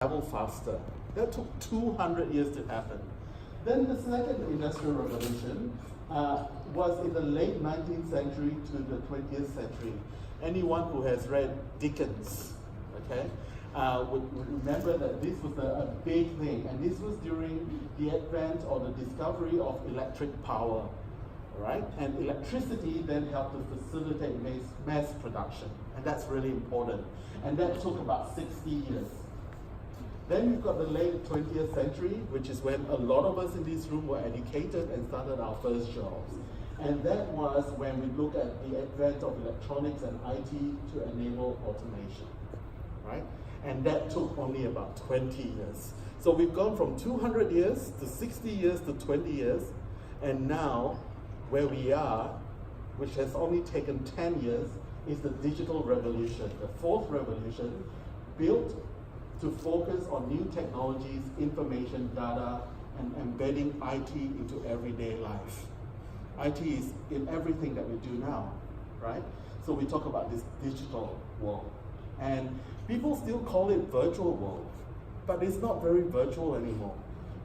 travel faster. That took 200 years to happen. Then the second industrial revolution was in the late 19th century to the 20th century. Anyone who has read Dickens, okay, would remember that this was a big thing, and this was during the advent or the discovery of electric power, right? And electricity then helped to facilitate mass production, and that's really important. And that took about 60 years. Then you've got the late 20th century, which is when a lot of us in this room were educated and started our first jobs. And that was when we look at the advent of electronics and IT to enable automation, right? And that took only about 20 years. So we've gone from 200 years to 60 years to 20 years, and now where we are, which has only taken 10 years, is the digital revolution, the fourth revolution, built to focus on new technologies, information, data, and embedding IT into everyday life. IT is in everything that we do now, right? So we talk about this digital world. And people still call it virtual world, but it's not very virtual anymore.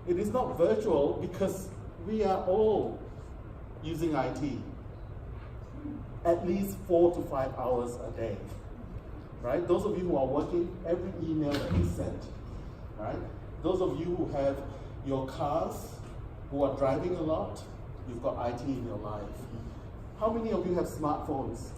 It is not virtual because we are all using IT at least 4 to 5 hours a day, right? Those of you who are working, every email that is sent, right? Those of you who have your cars, who are driving a lot, you've got IT in your life. How many of you have smartphones?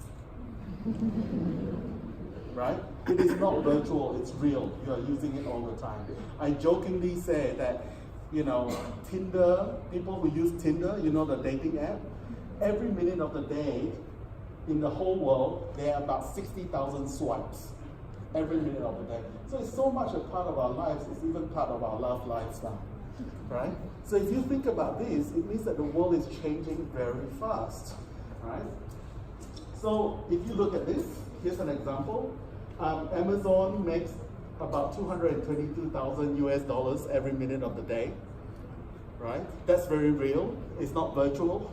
Right? It is not virtual, it's real. You are using it all the time. I jokingly say that, you know, Tinder, people who use Tinder, you know, the dating app, every minute of the day, in the whole world, there are about 60,000 swipes every minute of the day. So it's so much a part of our lives, it's even part of our love lifestyle, right? So if you think about this, it means that the world is changing very fast, right? So if you look at this, here's an example. Amazon makes about 222,000 US dollars every minute of the day, right? That's very real, it's not virtual.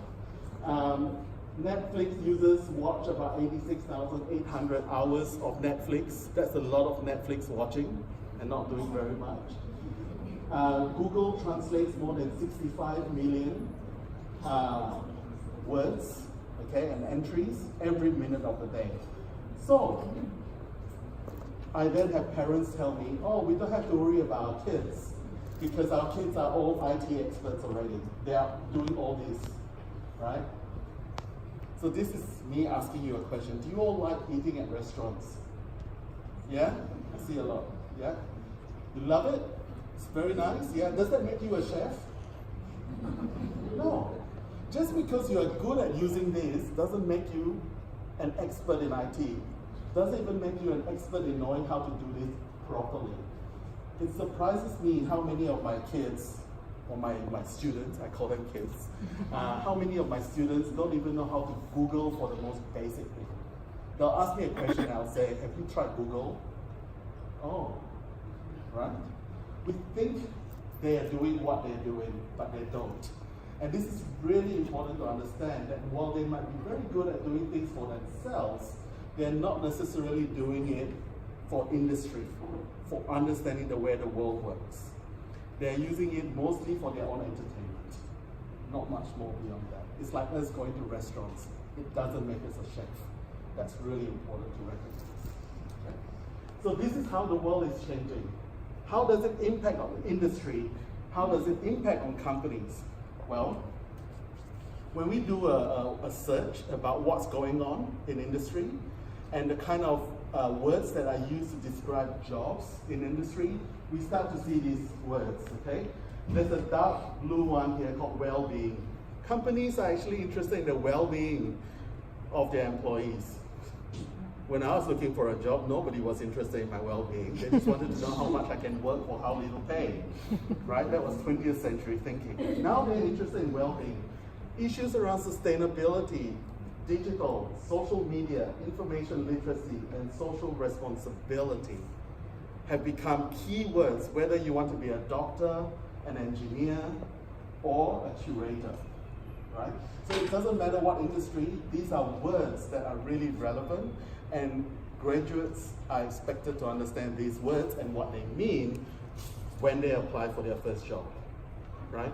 Netflix users watch about 86,800 hours of Netflix. That's a lot of Netflix watching and not doing very much. Google translates more than 65 million words, okay, and entries every minute of the day. So, I then have parents tell me, oh, we don't have to worry about our kids because our kids are all IT experts already. They are doing all this, right? So this is me asking you a question. Do you all like eating at restaurants? Yeah? I see a lot. Yeah? You love it? It's very nice. Yeah? Does that make you a chef? No. Just because you are good at using this doesn't make you an expert in IT. Doesn't even make you an expert in knowing how to do this properly. It surprises me how many of my kids, or my students, I call them kids, how many of my students don't even know how to Google for the most basic thing. They'll ask me a question and I'll say, have you tried Google? Oh, right? We think they are doing what they're doing, but they don't. And this is really important to understand that while they might be very good at doing things for themselves, they're not necessarily doing it for industry, for understanding the way the world works. They're using it mostly for their own entertainment, not much more beyond that. It's like us going to restaurants. It doesn't make us a chef. That's really important to recognize. Okay? So this is how the world is changing. How does it impact on the industry? How does it impact on companies? Well, when we do a search about what's going on in industry and the kind of words that are used to describe jobs in industry, we start to see these words, okay? There's a dark blue one here called well-being. Companies are actually interested in the well-being of their employees. When I was looking for a job, nobody was interested in my well-being. They just wanted to know how much I can work for how little pay, right? That was 20th century thinking. Now they're interested in well-being. Issues around sustainability, digital, social media, information literacy, and social responsibility have become key words, whether you want to be a doctor, an engineer, or a curator, right? So it doesn't matter what industry, these are words that are really relevant, and graduates are expected to understand these words and what they mean when they apply for their first job, right?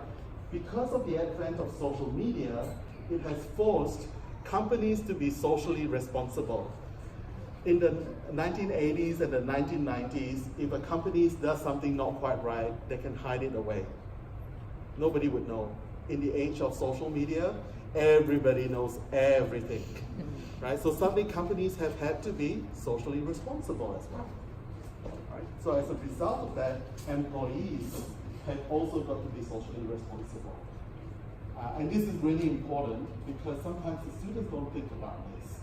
Because of the advent of social media, it has forced companies to be socially responsible. In the 1980s and the 1990s, if a company does something not quite right, they can hide it away. Nobody would know. In the age of social media, everybody knows everything, right? So suddenly companies have had to be socially responsible as well. Right? So as a result of that, employees have also got to be socially responsible. And this is really important because sometimes the students don't think about this.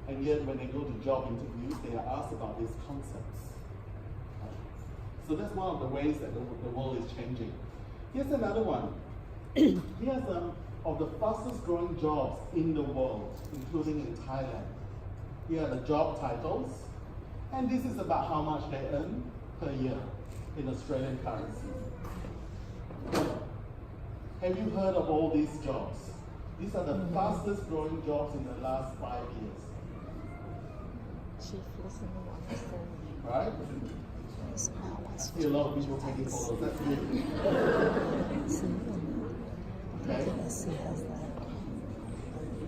And yet when they go to job interviews, they are asked about these concepts. Right? So that's one of the ways that the world is changing. Here's another one. Here's of the fastest growing jobs in the world, including in Thailand. Here are the job titles. And this is about how much they earn per year in Australian currency. Have you heard of all these jobs? These are the fastest growing jobs in the last 5 years. Chief listening officer. Right? I see a lot of people taking photos. That's good. Okay.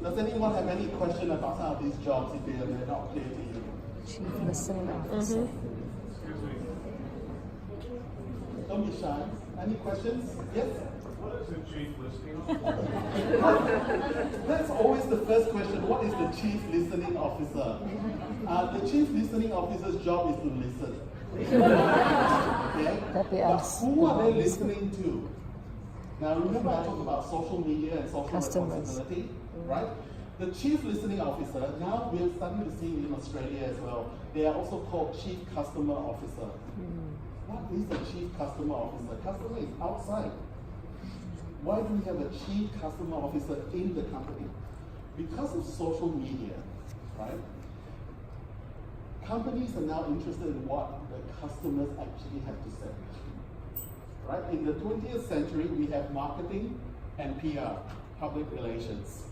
Does anyone have any question about some of these jobs if they're not clear to you? Chief listening officer. Don't be shy. Any questions? Yes? What is the chief listening officer? That's always the first question. What is the chief listening officer? The chief listening officer's job is to listen. Okay? But who are they listening to? Now remember I talked about social media and social responsibility, right? The chief listening officer, now we're starting to see in Australia as well, they are also called chief customer officer. What is a chief customer officer? Customer is outside. Why do we have a chief customer officer in the company? Because of social media, right? Companies are now interested in what the customers actually have to say. Right? In the 20th century, we have marketing and PR, public relations.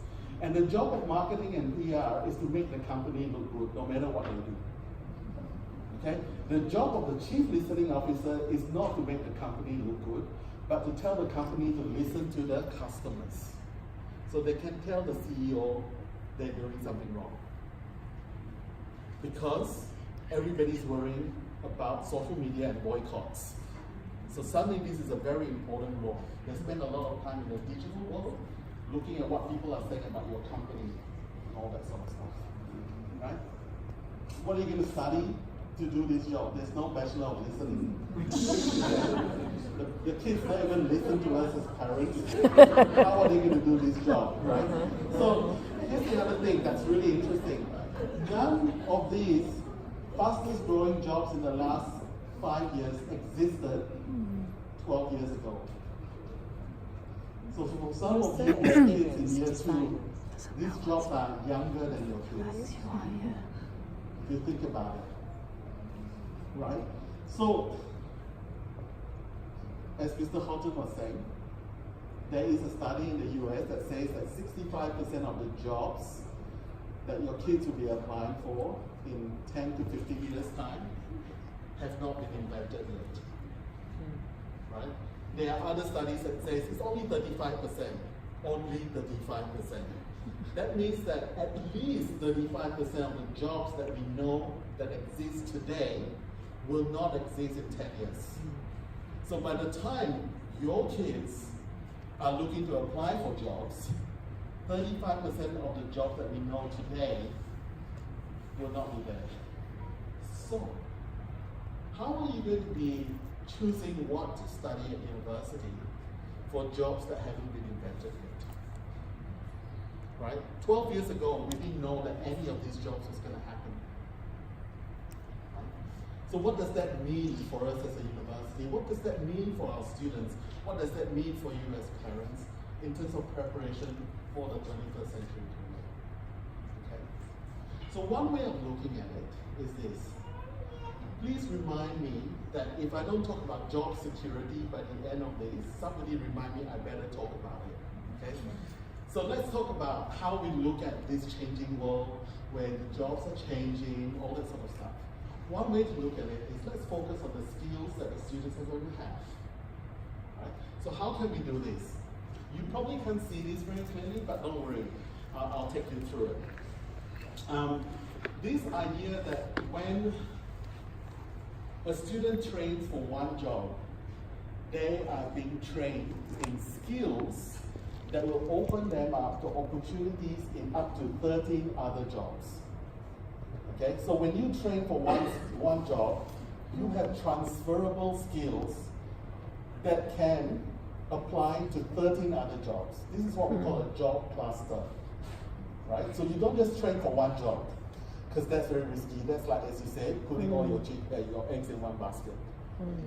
And the job of marketing and PR is to make the company look good, no matter what they do. Okay? The job of the chief listening officer is not to make the company look good, but to tell the company to listen to the customers. So they can tell the CEO they're doing something wrong. Because everybody's worrying about social media and boycotts. So suddenly this is a very important role. They spend a lot of time in the digital world looking at what people are saying about your company and all that sort of stuff. Right? What are you going to study to do this job? There's no bachelor of listening. the kids don't even listen to us as parents. How are they going to do this job? Right? So here's the other thing that's really interesting. None of these fastest growing jobs in the last 5 years existed 12 years ago. So for some of you with kids in year 2, these jobs are younger than your kids. If you think about it. Right? So, as Mr. Houghton was saying, there is a study in the US that says that 65% of the jobs that your kids will be applying for in 10 to 15 years' time have not been invented yet. Right? There are other studies that says it's only 35%. Only 35%. That means that at least 35% of the jobs that we know that exist today will not exist in 10 years. So by the time your kids are looking to apply for jobs, 35% of the jobs that we know today will not be there. So, how are you going to be choosing what to study at university for jobs that haven't been invented yet? Right? 12 years ago, we didn't know that any of these jobs was going to happen. Right? So what does that mean for us as a university? What does that mean for our students? What does that mean for you as parents in terms of preparation for the 21st century career? Okay? So one way of looking at it is this. Please remind me that if I don't talk about job security by the end of this, somebody remind me I better talk about it. Okay? So let's talk about how we look at this changing world where the jobs are changing, all that sort of stuff. one way to look at it is let's focus on the skills that the students are going to have. Right? So how can we do this? You probably can't see this very clearly, but don't worry, I'll take you through it. This idea that when a student trains for one job, they are being trained in skills that will open them up to opportunities in up to 13 other jobs. Okay, so when you train for one job, you have transferable skills that can apply to 13 other jobs. This is what we call a job cluster, right? So you don't just train for one job, because that's very risky. That's like, as you said, putting all your eggs in one basket,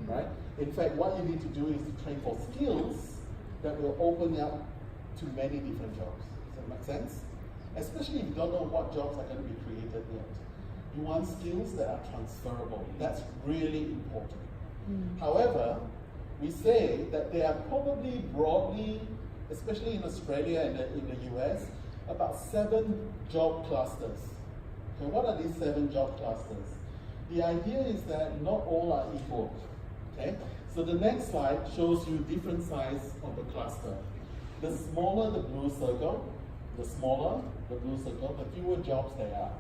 right? In fact, what you need to do is to train for skills that will open up to many different jobs. Does that make sense? Especially if you don't know what jobs are going to be created yet. You want skills that are transferable. That's really important. However, we say that there are probably broadly, especially in Australia and in the US, about 7 job clusters. Okay, what are these 7 job clusters? The idea is that not all are equal. Okay? So the next slide shows you different size of the cluster. The smaller the blue circle, the fewer jobs there are.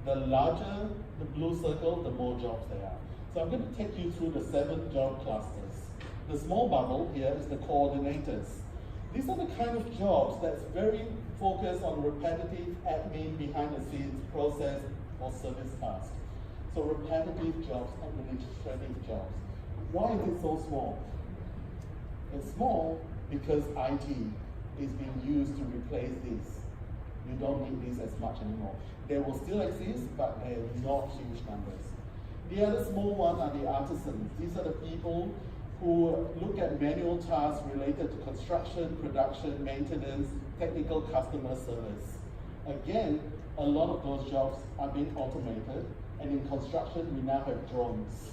The larger the blue circle, the more jobs there are. So I'm going to take you through the 7 job clusters. The small bubble here is the coordinators. These are the kind of jobs that's very focused on repetitive admin, behind the scenes process or service tasks. So repetitive jobs, administrative jobs. Why is it so small? It's small because IT is being used to replace this. You don't need this as much anymore. They will still exist, but they're not huge numbers. The other small one are the artisans. These are the people who look at manual tasks related to construction, production, maintenance, technical customer service. Again, a lot of those jobs are being automated, and in construction, we now have drones,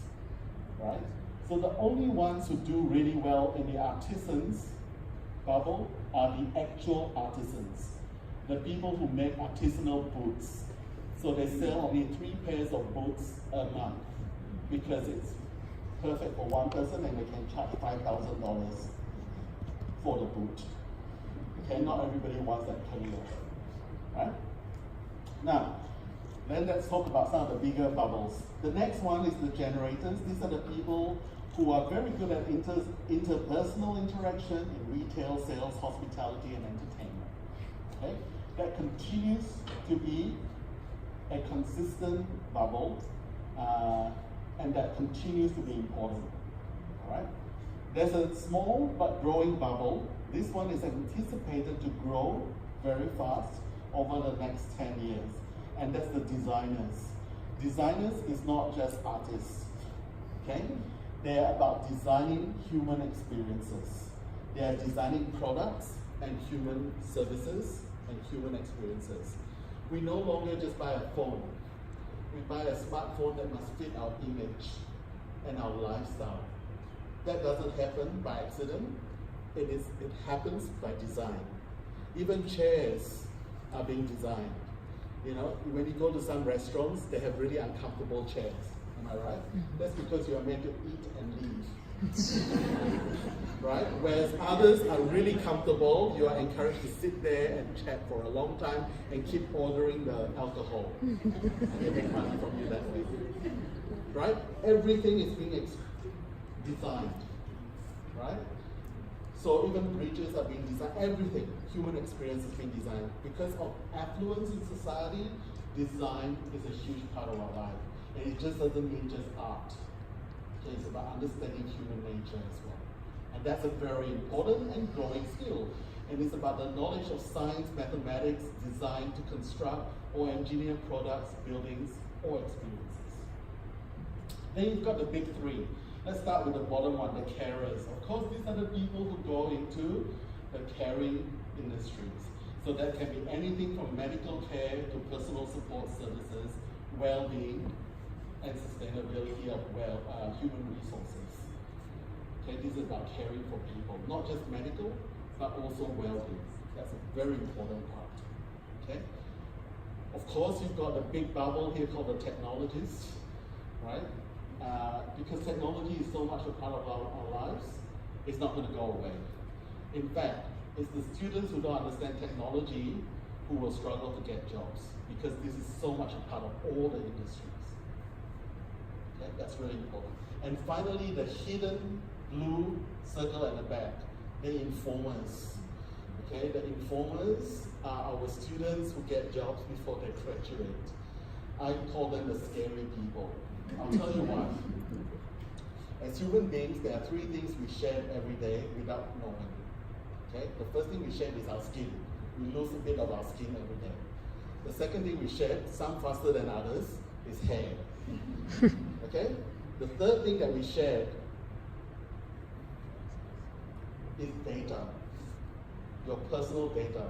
right? So the only ones who do really well in the artisans bubble are the actual artisans, the people who make artisanal boots. So they sell only 3 pairs of boots a month because it's perfect for one person and they can charge $5,000 for the boot. Okay, not everybody wants that career, right? Now, then let's talk about some of the bigger bubbles. The next one is the generators. These are the people who are very good at interpersonal interaction in retail, sales, hospitality, and entertainment. Okay? That continues to be a consistent bubble, and that continues to be important. All right? There's a small but growing bubble. This one is anticipated to grow very fast over the next 10 years, and that's the designers. Designers is not just artists, okay? They're about designing human experiences. They are designing products and human services and human experiences. We no longer just buy a phone. We buy a smartphone that must fit our image and our lifestyle. That doesn't happen by accident. It happens by design. Even chairs are being designed. You know, when you go to some restaurants, they have really uncomfortable chairs. Am I right? That's because you are meant to eat and leave. Right? Whereas others are really comfortable, you are encouraged to sit there and chat for a long time and keep ordering the alcohol. And they make money from you that way. Right? Everything is being designed. Right? So even bridges are being designed, everything, human experience is being designed. Because of affluence in society, design is a huge part of our life. And it just doesn't mean just art. Okay, it's about understanding human nature as well. And that's a very important and growing skill. And it's about the knowledge of science, mathematics, design to construct or engineer products, buildings, or experiences. Then you've got the big 3. Let's start with the bottom one, the carers. Of course, these are the people who go into the caring industries. So that can be anything from medical care to personal support services, well-being, and sustainability of human resources. Okay, this is about caring for people, not just medical, but also well-being. That's a very important part. Okay. Of course, you've got the big bubble here called the technologists. right? Because technology is so much a part of our lives, it's not going to go away. In fact, it's the students who don't understand technology who will struggle to get jobs, because this is so much a part of all the industries. Okay, that's really important. And finally, the hidden blue circle at the back, the informers. Okay, the informers are our students who get jobs before they graduate. I call them the scary people. I'll tell you why. As human beings, there are three things we share every day without knowing. Okay, the first thing we share is our skin. We lose a bit of our skin every day. The second thing we share, some faster than others, is hair. Okay? The third thing that we share is data. Your personal data.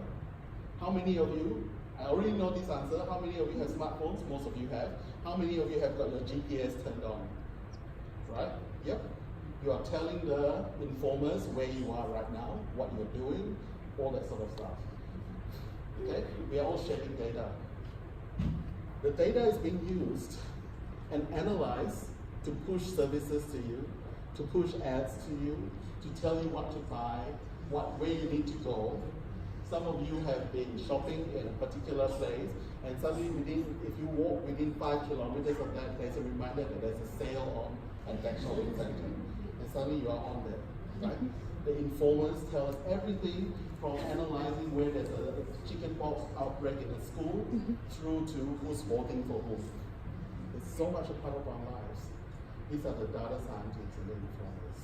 How many of you, I already know this answer, how many of you have smartphones? Most of you have. How many of you have got your GPS turned on? Right? Yep. You are telling the informers where you are right now, what you're doing, all that sort of stuff. Okay? We are all sharing data. The data is being used and analyzed to push services to you, to push ads to you, to tell you what to buy, where you need to go. Some of you have been shopping in a particular place, and suddenly if you walk within 5 kilometers of that, there's a reminder that there's a sale on at that shopping center. And suddenly you are on there, right? The informers tell us everything from analyzing where there's a chickenpox outbreak in a school through to who's voting for whom. It's so much a part of our lives. These are the data scientists and the informers,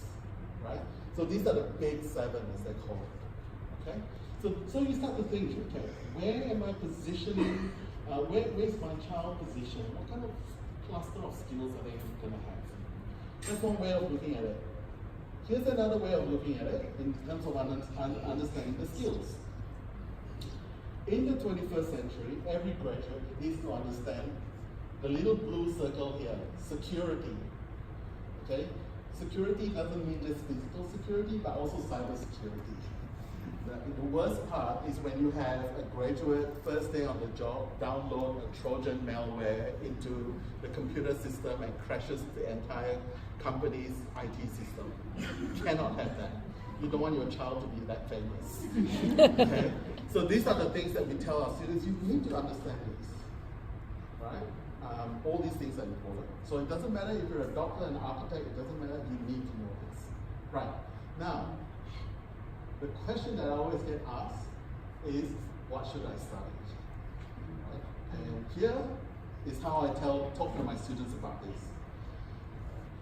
right? So these are the big seven, as they call it, okay? So you start to think, okay, where am I positioning, where's my child positioned? What kind of cluster of skills are they going to have? That's one way of looking at it. Here's another way of looking at it in terms of understanding the skills. In the 21st century, every graduate needs to understand the little blue circle here, security. Okay? Security doesn't mean just physical security, but also cyber security. The worst part is when you have a graduate first day on the job download a Trojan malware into the computer system and crashes the entire company's IT system. You cannot have that. You don't want your child to be that famous. Okay? So these are the things that we tell our students, you need to understand this. Right? All these things are important. So it doesn't matter if you're a doctor, an architect, it doesn't matter, you need to know this. Right. Now, the question that I always get asked is, what should I study? Right? And here is how I talk to my students about this.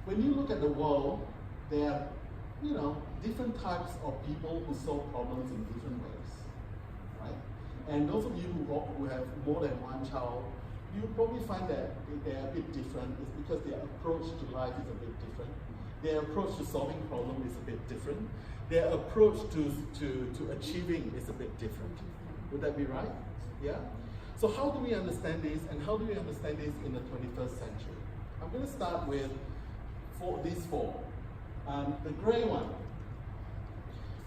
When you look at the world, there are, different types of people who solve problems in different ways, right? And those of you who have more than one child, you probably find that they are a bit different. It's because their approach to life is a bit different. Their approach to solving problems is a bit different. Their approach to achieving is a bit different. Would that be right? Yeah? So how do we understand this, and how do we understand this in the 21st century? I'm going to start with these four. The gray one.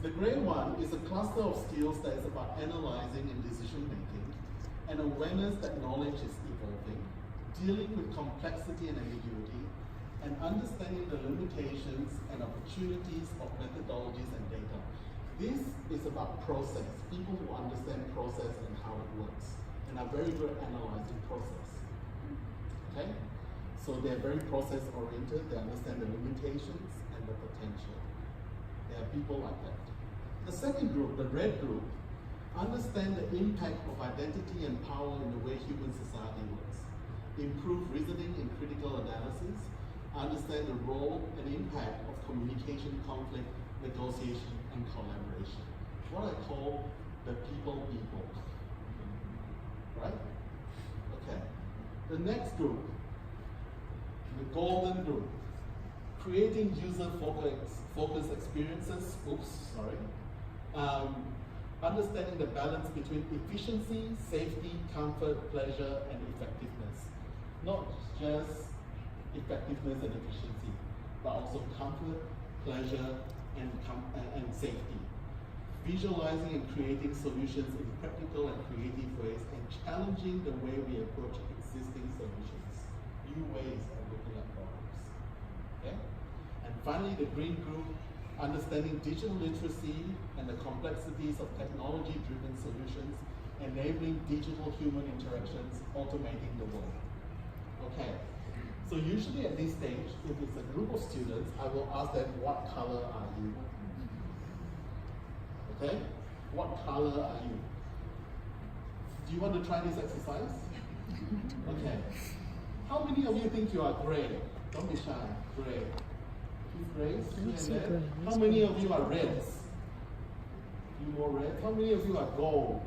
The gray one is a cluster of skills that is about analyzing and decision making, and awareness that knowledge is evolving, dealing with complexity and ambiguity, and understanding the limitations and opportunities of methodologies and data. This is about process, people who understand process and how it works, and are very good at analyzing process. Okay? So they're very process oriented, they understand the limitations and the potential. There are people like that. The second group, the red group, understand the impact of identity and power in the way human society works, improve reasoning and critical analysis, understand the role and impact of communication, conflict, negotiation, and collaboration. What I call the people. Right? Okay. The next group, the golden group, creating user-focused experiences. Understanding the balance between efficiency, safety, comfort, pleasure, and effectiveness. Not just effectiveness and efficiency, but also comfort, pleasure, and safety. Visualizing and creating solutions in practical and creative ways, and challenging the way we approach existing solutions. new ways of looking at problems. Okay? And finally, the green group, understanding digital literacy and the complexities of technology-driven solutions, enabling digital human interactions, automating the world. Okay, so usually at this stage, if it's a group of students, I will ask them, what color are you? Okay, what color are you? Do you want to try this exercise? Okay, how many of you think you are gray? Don't be shy, gray. Who's grays? Here and there. How many of you are reds? You more reds? How many of you are gold?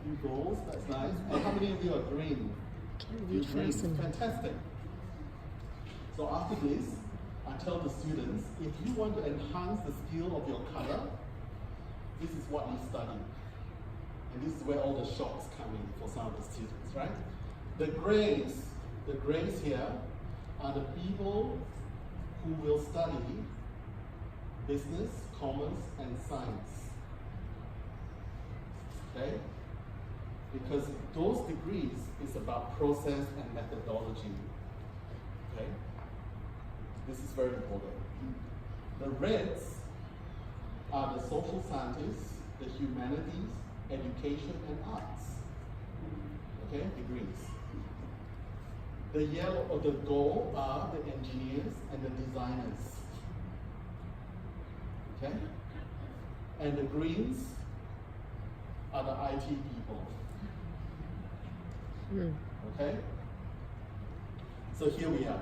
You golds, that's nice. And how many of you are green? You greens, fantastic. So after this, I tell the students, if you want to enhance the skill of your color, this is what you study. And this is where all the shocks come in for some of the students, right? The grays here are the people who will study business, commerce, and science. Okay? Because those degrees is about process and methodology. Okay? This is very important. The reds are the social scientists, the humanities, education, and arts. Okay? Degrees. The yellow or the gold are the engineers and the designers. Okay? And the greens are the IT people. Okay? So here we are.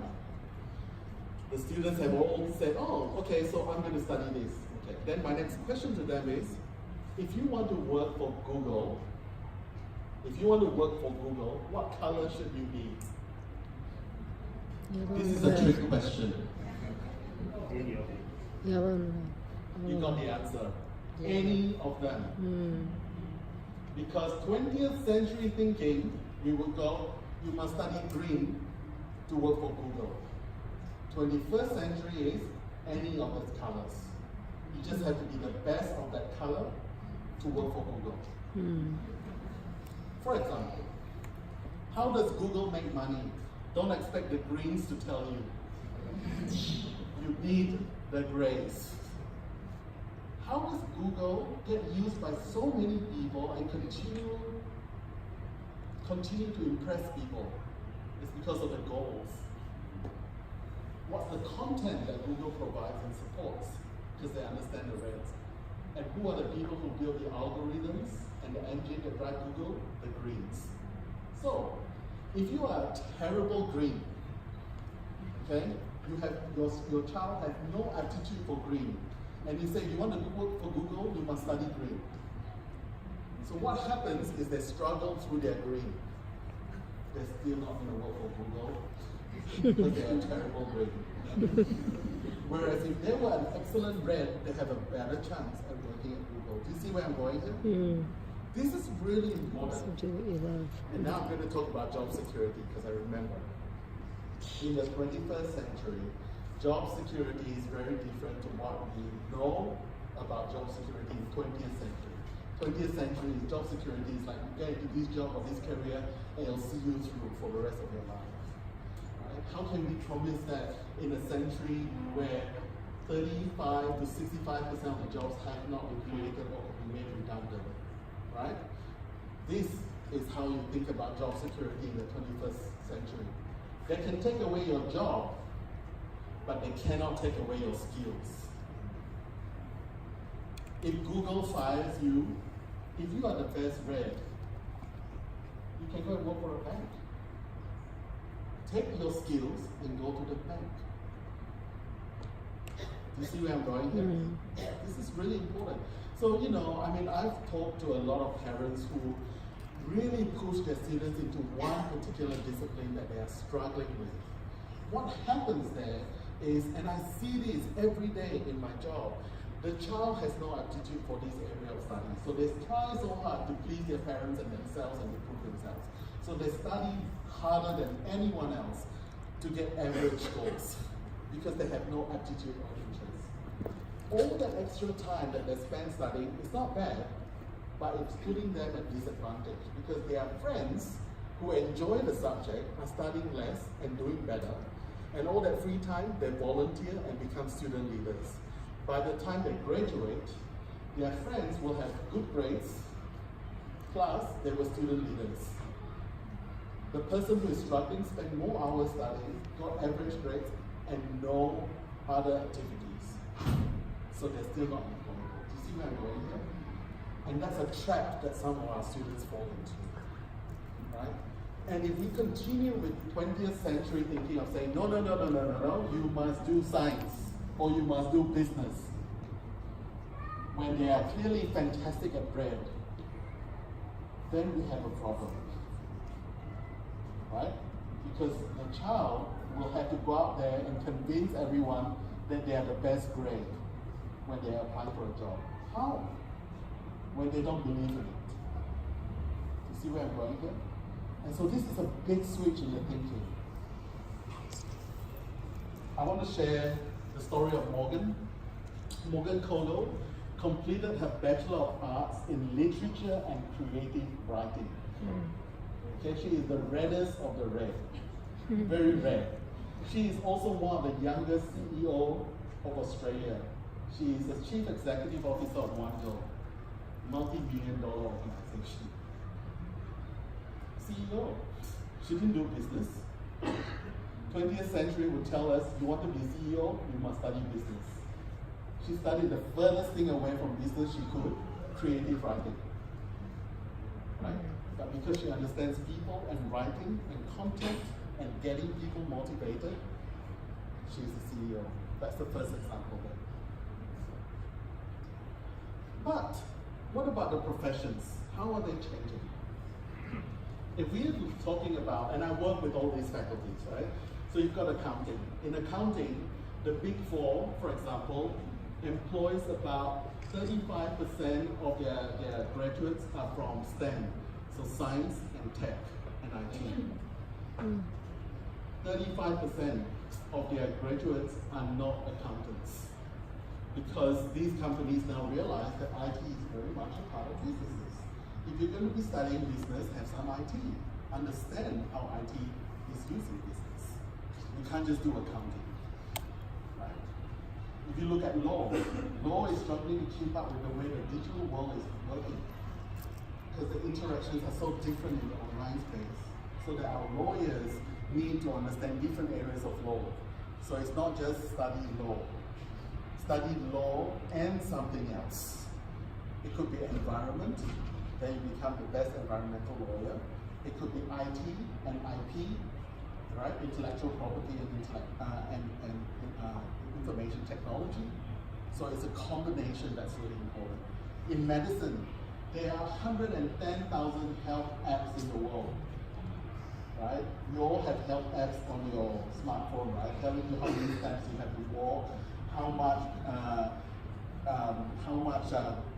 The students have all said, oh, okay, so I'm going to study this. Okay. Then my next question to them is, if you want to work for Google, what color should you be? This is a trick question. You got the answer. Any of them. Because 20th century thinking, we would go, you must study green to work for Google. 21st century is any of its colors. You just have to be the best of that color to work for Google. For example, how does Google make money? Don't expect the greens to tell you. You need the grays. How does Google get used by so many people and continue to impress people? It's because of the goals. What's the content that Google provides and supports? Because they understand the reds. And who are the people who build the algorithms and the engine that drive Google? The greens. So, if you are a terrible green, okay, your child has no aptitude for green, and you say you want to work for Google, you must study green. So what happens is they struggle through their green. They're still not going to work for Google because they're a terrible green. Whereas if they were an excellent red, they have a better chance at working at Google. Do you see where I'm going here? This is really important. So do what you love. And now I'm going to talk about job security because I remember. In the 21st century, job security is very different to what we know about job security in 20th century. 20th century, job security is like you get into this job or this career and it'll see you through for the rest of your life. Right? How can we promise that in a century where 35 to 65% of the jobs have not been created or can be made redundant? Right? This is how you think about job security in the 21st century. They can take away your job, but they cannot take away your skills. If Google fires you, if you are the best red, you can go and work for a bank. Take your skills and go to the bank. Do you see where I'm going here? This is really important. So, I've talked to a lot of parents who really push their students into one particular discipline that they are struggling with. What happens there is, and I see this every day in my job, the child has no aptitude for this area of study. So they try so hard to please their parents and themselves and improve themselves. So they study harder than anyone else to get average scores because they have no aptitude or interest. All that extra time that they spend studying is not bad, but it's putting them at disadvantage because they are friends who enjoy the subject are studying less and doing better, and all that free time they volunteer and become student leaders. By the time they graduate, their friends will have good grades, plus they were student leaders. The person who is struggling spent more hours studying, got average grades, and no other activities. So they're still not employable. Do you see where I'm going here? And that's a trap that some of our students fall into, right? And if we continue with 20th century thinking of saying, no, you must do science, or you must do business, when they are clearly fantastic at bread, then we have a problem, right? Because the child will have to go out there and convince everyone that they are the best grade when they apply for a job. How? When they don't believe in it. You see where I'm going here? And so this is a big switch in the thinking. I want to share the story of Morgan. Morgan Kodo completed her Bachelor of Arts in Literature and Creative Writing. Okay, she is the reddest of the red. Very red. She is also one of the youngest CEO of Australia. She is the Chief Executive Officer of OneGo, multi-billion-dollar organization. CEO. She didn't do business. 20th century would tell us, you want to be CEO, you must study business. She studied the furthest thing away from business she could, creative writing. Right? But because she understands people and writing and content and getting people motivated, she's the CEO. That's the first example there. But what about the professions? How are they changing? If we're talking about, and I work with all these faculties, right? So you've got accounting. In accounting, the Big Four, for example, employs about 35% of their graduates are from STEM, so science and tech and IT. 35% of their graduates are not accountants, because these companies now realize that IT is very much a part of businesses. If you're going to be studying business, have some IT. Understand how IT is used in business. You can't just do accounting, right? If you look at law, law is struggling to keep up with the way the digital world is working, because the interactions are so different in the online space, so that our lawyers need to understand different areas of law. So it's not just study law and something else. It could be environment, then you become the best environmental lawyer. It could be IT and IP, right? Intellectual property and information technology. So it's a combination that's really important. In medicine, there are 110,000 health apps in the world, right? You all have health apps on your smartphone, right? Telling you how many steps you have to walk, how much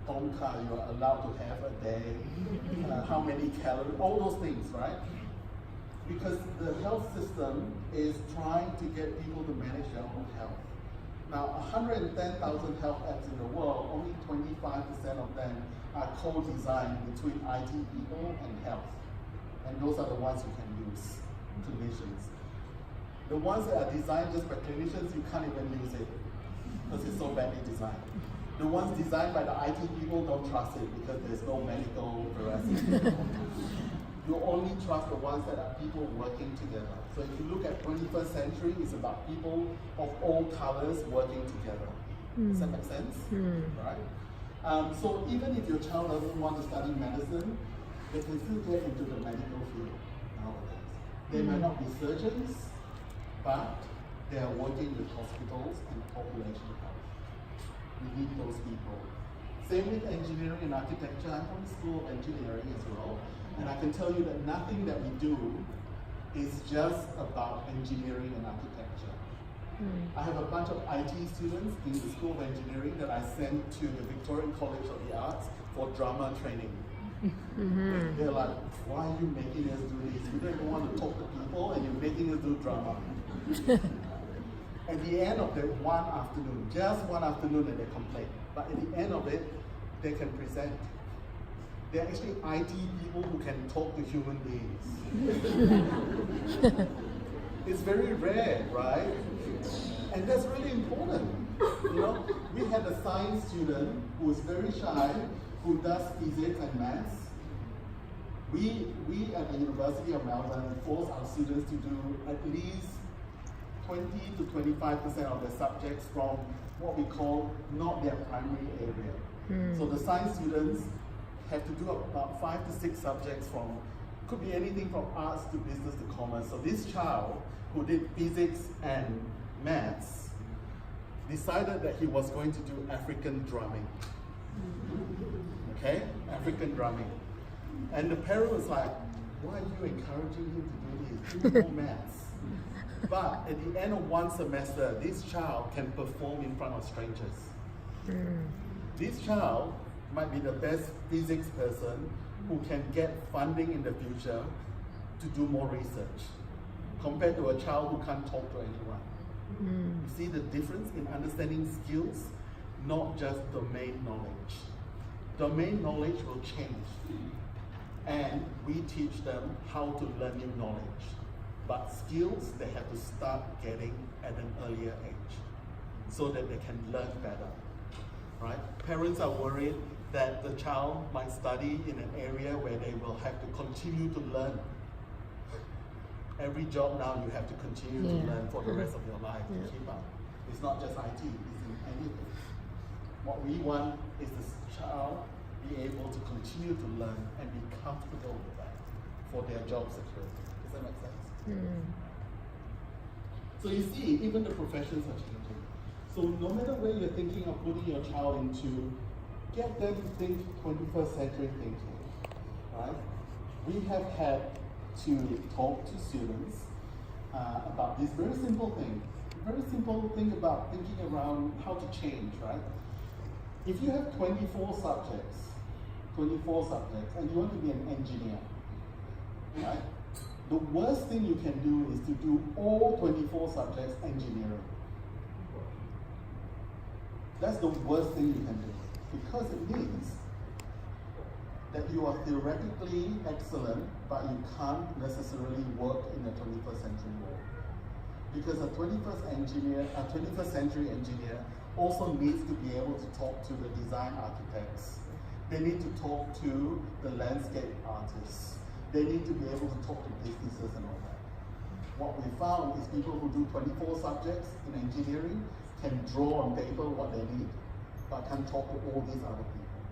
tonka you are allowed to have a day, how many calories, all those things, right? Because the health system is trying to get people to manage their own health. Now, 110,000 health apps in the world, only 25% of them are co-designed between IT people and health. And those are the ones you can use, clinicians. The ones that are designed just by clinicians, you can't even use it, because it's so badly designed. The ones designed by the IT people, don't trust it because there's no medical veracity. You only trust the ones that are people working together. So if you look at 21st century, it's about people of all colors working together. Does that make sense? Right? So even if your child doesn't want to study medicine, they can still get into the medical field nowadays. They might not be surgeons, but they are working with hospitals and population health. We need those people. Same with engineering and architecture. I'm from the School of Engineering as well. And I can tell you that nothing that we do is just about engineering and architecture. I have a bunch of IT students in the School of Engineering that I sent to the Victorian College of the Arts for drama training. They're like, why are you making us do this? We don't even want to talk to people and you're making us do drama. At the end of that one afternoon, just one afternoon, and they complain. But at the end of it, they can present. They're actually IT people who can talk to human beings. It's very rare, right? And that's really important. You know, we had a science student who is very shy, who does physics and maths. We at the University of Melbourne force our students to do at least 20 to 25% of their subjects from what we call not their primary area. So the science students have to do about 5 to 6 subjects from, could be anything from arts to business to commerce. So this child who did physics and maths decided that he was going to do African drumming. Okay? African drumming. And the parent was like, why are you encouraging him to do this? Do more maths. But at the end of one semester, this child can perform in front of strangers. This child might be the best physics person who can get funding in the future to do more research, compared to a child who can't talk to anyone. You see the difference in understanding skills, not just domain knowledge. Domain knowledge will change, and we teach them how to learn new knowledge. But skills, they have to start getting at an earlier age so that they can learn better, right? Parents are worried that the child might study in an area where they will have to continue to learn. Every job now you have to continue to learn for the rest of your life to keep up. It's not just IT, it's in anything. What we want is this child be able to continue to learn and be comfortable with that for their job security. Does that make sense? So you see, even the professions are changing. So no matter where you're thinking of putting your child into, get them to think 21st century thinking, right? We have had to talk to students about this very simple thing about thinking around how to change, right? If you have 24 subjects, and you want to be an engineer, right? The worst thing you can do is to do all 24 subjects engineering. That's the worst thing you can do, because it means that you are theoretically excellent, but you can't necessarily work in the 21st century world. Because a 21st century engineer also needs to be able to talk to the design architects. They need to talk to the landscape artists. They need to be able to talk to businesses and all that. What we found is people who do 24 subjects in engineering can draw on paper what they need, but can't talk to all these other people.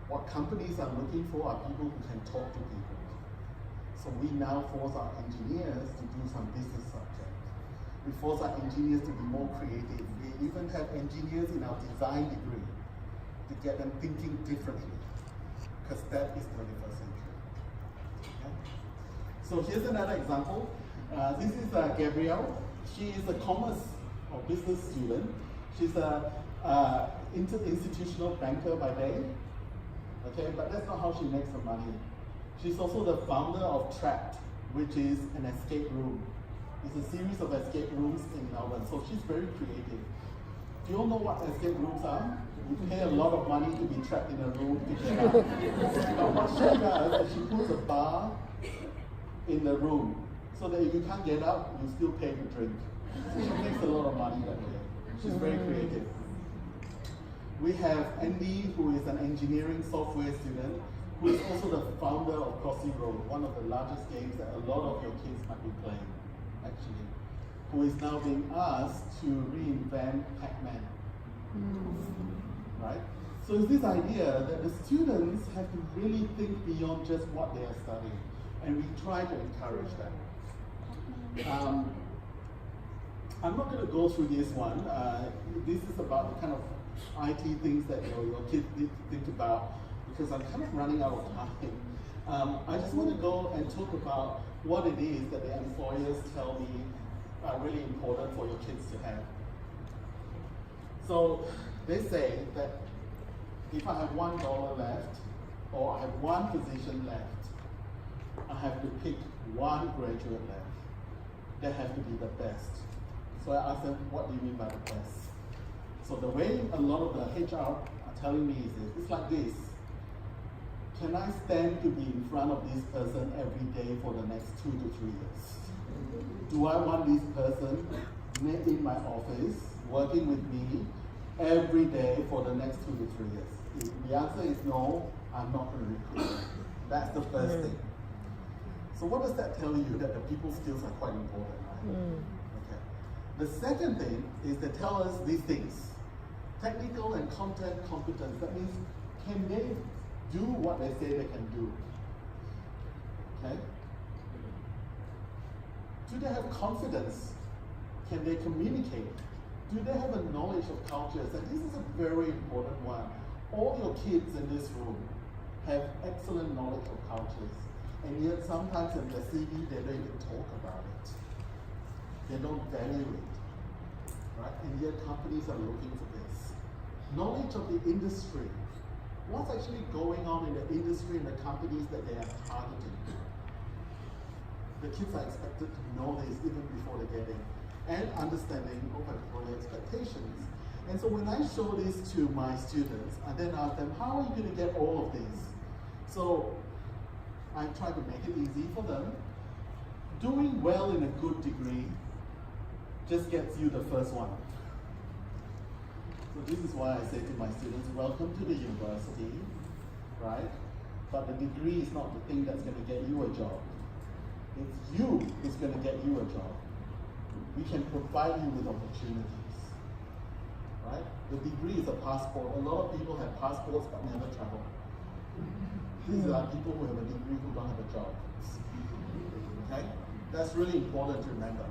What companies are looking for are people who can talk to people. So we now force our engineers to do some business subjects. We force our engineers to be more creative. We even have engineers in our design degree to get them thinking differently, because that is 21st century. Okay? So here's another example. This is Gabrielle. She is a commerce or business student. She's a institutional banker by day. Okay, but that's not how she makes her money. She's also the founder of Trapped, which is an escape room. It's a series of escape rooms in Melbourne. So she's very creative. Do you all know what escape rooms are? You pay a lot of money to be trapped in a room to get out. But what she does is she puts a bar in the room so that if you can't get out, you still pay to drink. So she makes a lot of money that way. She's very creative. We have Andy, who is an engineering software student, who is also the founder of Crossy Road, one of the largest games that a lot of your kids might be playing, actually, who is now being asked to reinvent Pac-Man. Right? So it's this idea that the students have to really think beyond just what they are studying, and we try to encourage them. I'm not going to go through this one. This is about the kind of IT things that your kids need to think about, because I'm kind of running out of time. I just want to go and talk about what it is that the employers tell me are really important for your kids to have. So they say that if I have $1 left, or I have one position left, I have to pick one graduate left. They have to be the best. So I asked them, what do you mean by the best? So the way a lot of the HR are telling me is this. It's like this. can I stand to be in front of this person every day for the next 2 to 3 years? Do I want this person in my office, working with me every day for the next 2 to 3 years? If the answer is no, I'm not going to recruit. That's the first thing. So what does that tell you? That the people skills are quite important, right? Okay. The second thing is they tell us these things. Technical and content competence. That means, can they do what they say they can do? Okay? Do they have confidence? Can they communicate? Do they have a knowledge of cultures? And this is a very important one. All your kids in this room have excellent knowledge of cultures. And yet sometimes in their CV, they don't even talk about it. They don't value it. Right? And yet companies are looking for this. Knowledge of the industry. What's actually going on in the industry and the companies that they are targeting? The kids are expected to know this even before they get in. And understanding of employer expectations. And so when I show this to my students, I then ask them, how are you going to get all of these? So I try to make it easy for them. Doing well in a good degree just gets you the first one. So this is why I say to my students, welcome to the university, right? But the degree is not the thing that's going to get you a job. It's you who's going to get you a job. We can provide you with opportunities, right? The degree is a passport. A lot of people have passports but never travel. These are people who have a degree who don't have a job. Okay? That's really important to remember.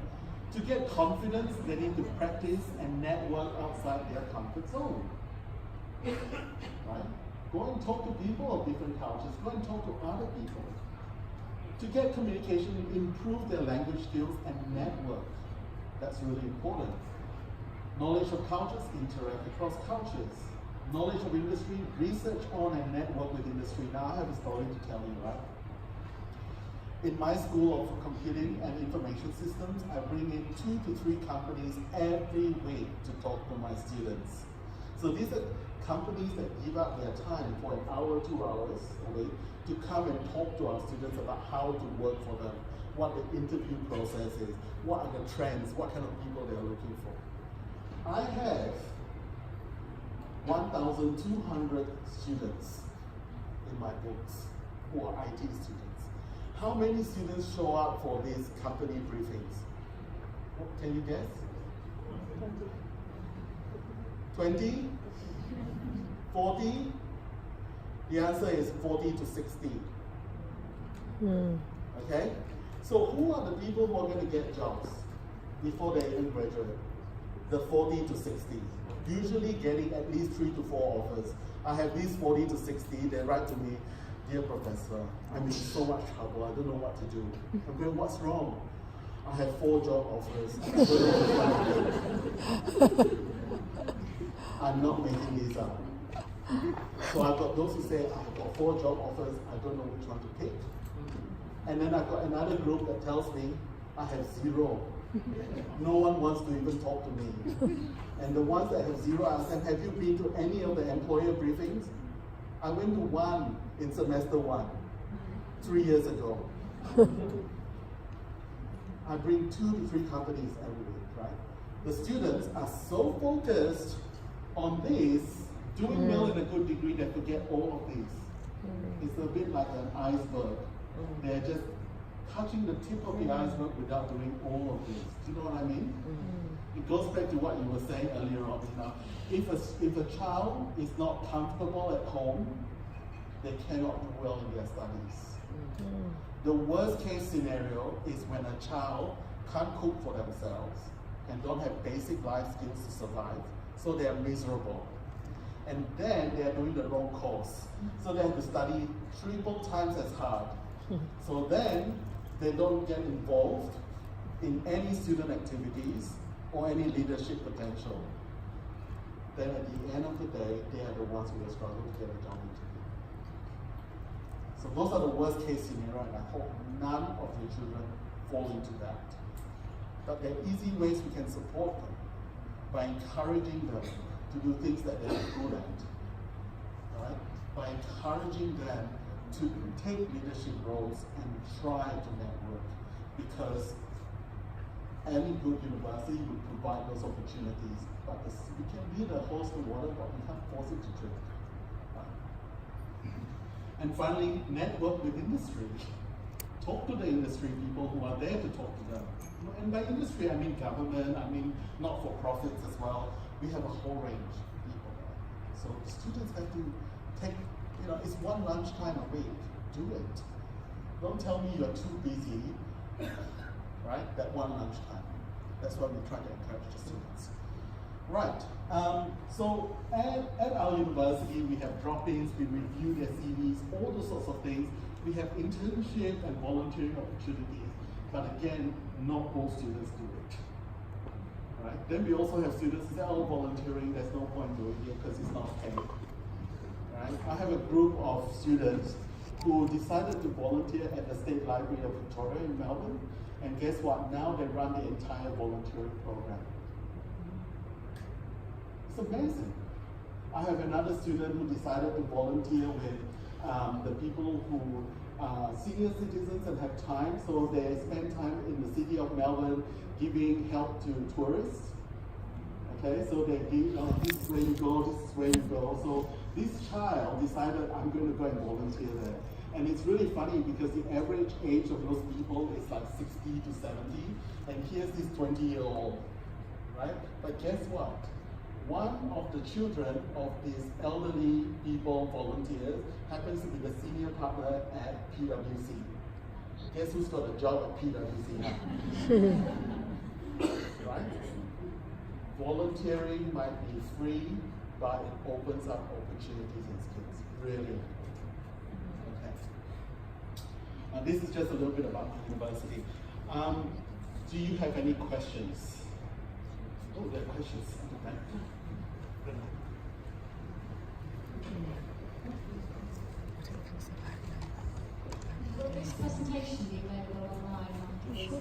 To get confidence, they need to practice and network outside their comfort zone. Right? Go and talk to people of different cultures. Go and talk to other people. To get communication, improve their language skills and network. That's really important. Knowledge of cultures, interact across cultures. Knowledge of industry, research on and network with industry. Now I have a story to tell you, right? In my school of computing and information systems, I bring in 2 to 3 companies every week to talk to my students. So these are companies that give up their time for an hour, 2 hours a week to come and talk to our students about how to work for them, what the interview process is, what are the trends, what kind of people they're looking for. I have 1,200 students in my books who are IT students. How many students show up for these company briefings? Can you guess? 20? 40? The answer is 40 to 60. Okay? So who are the people who are going to get jobs before they even graduate? The 40 to 60. Usually getting at least 3 to 4 offers. I have these 40 to 60, they write to me, dear professor, I'm in so much trouble, I don't know what to do. I'm going, what's wrong? I have 4 job offers. I'm not making these up. So I've got those who say, I've got 4 job offers, I don't know which one to pick. And then I've got another group that tells me, I have 0. No one wants to even talk to me. And the ones that have 0, I ask them, have you been to any of the employer briefings? I went to one in semester 1, 3 years ago. I bring 2 to 3 companies every week, right? The students are so focused on this, doing well in a good degree, they forget all of these. It's a bit like an iceberg. They're just touching the tip of the iceberg without doing all of this. Do you know what I mean? It goes back to what you were saying earlier on. If a child is not comfortable at home, they cannot do well in their studies. The worst case scenario is when a child can't cook for themselves and don't have basic life skills to survive, so they are miserable. And then they are doing the wrong course. So they have to study 3 times as hard. So then they don't get involved in any student activities or any leadership potential. Then at the end of the day, they are the ones who are struggling to get a job interview. So those are the worst case scenario, and I hope none of your children fall into that. But there are easy ways we can support them by encouraging them to do things that they are good at. Right? By encouraging them to take leadership roles and try to network, because any good university would provide those opportunities, but we can lead a horse to water, but we can't force it to drink. And finally, network with industry. Talk to the industry people who are there to talk to them. And by industry, I mean government, I mean not-for-profits as well. We have a whole range of people there. So students have to take, it's one lunchtime a week. Do it. Don't tell me you're too busy, right? That one lunchtime. That's what we try to encourage the students. Right. So at our university, we have drop-ins, we review their CVs, all those sorts of things. We have internship and volunteering opportunities, but again, not all students do it. Right? Then we also have students who say, oh, volunteering, there's no point doing it because it's not paid. Right? I have a group of students who decided to volunteer at the State Library of Victoria in Melbourne, and guess what? Now they run the entire volunteering program. It's amazing. I have another student who decided to volunteer with the people who are senior citizens and have time, so they spend time in the city of Melbourne giving help to tourists. Okay, so they give, this is where you go, this is where you go. So this child decided, I'm going to go and volunteer there. And it's really funny because the average age of those people is like 60 to 70, and here's this 20-year-old, right? But guess what? One of the children of these elderly people volunteers happens to be the senior partner at PwC. Guess who's got a job at PwC now? Right? Volunteering might be free, but it opens up opportunities and skills. Really. Okay. This is just a little bit about the university. Do you have any questions? Oh, there are questions. Okay. Will this presentation be available online after this?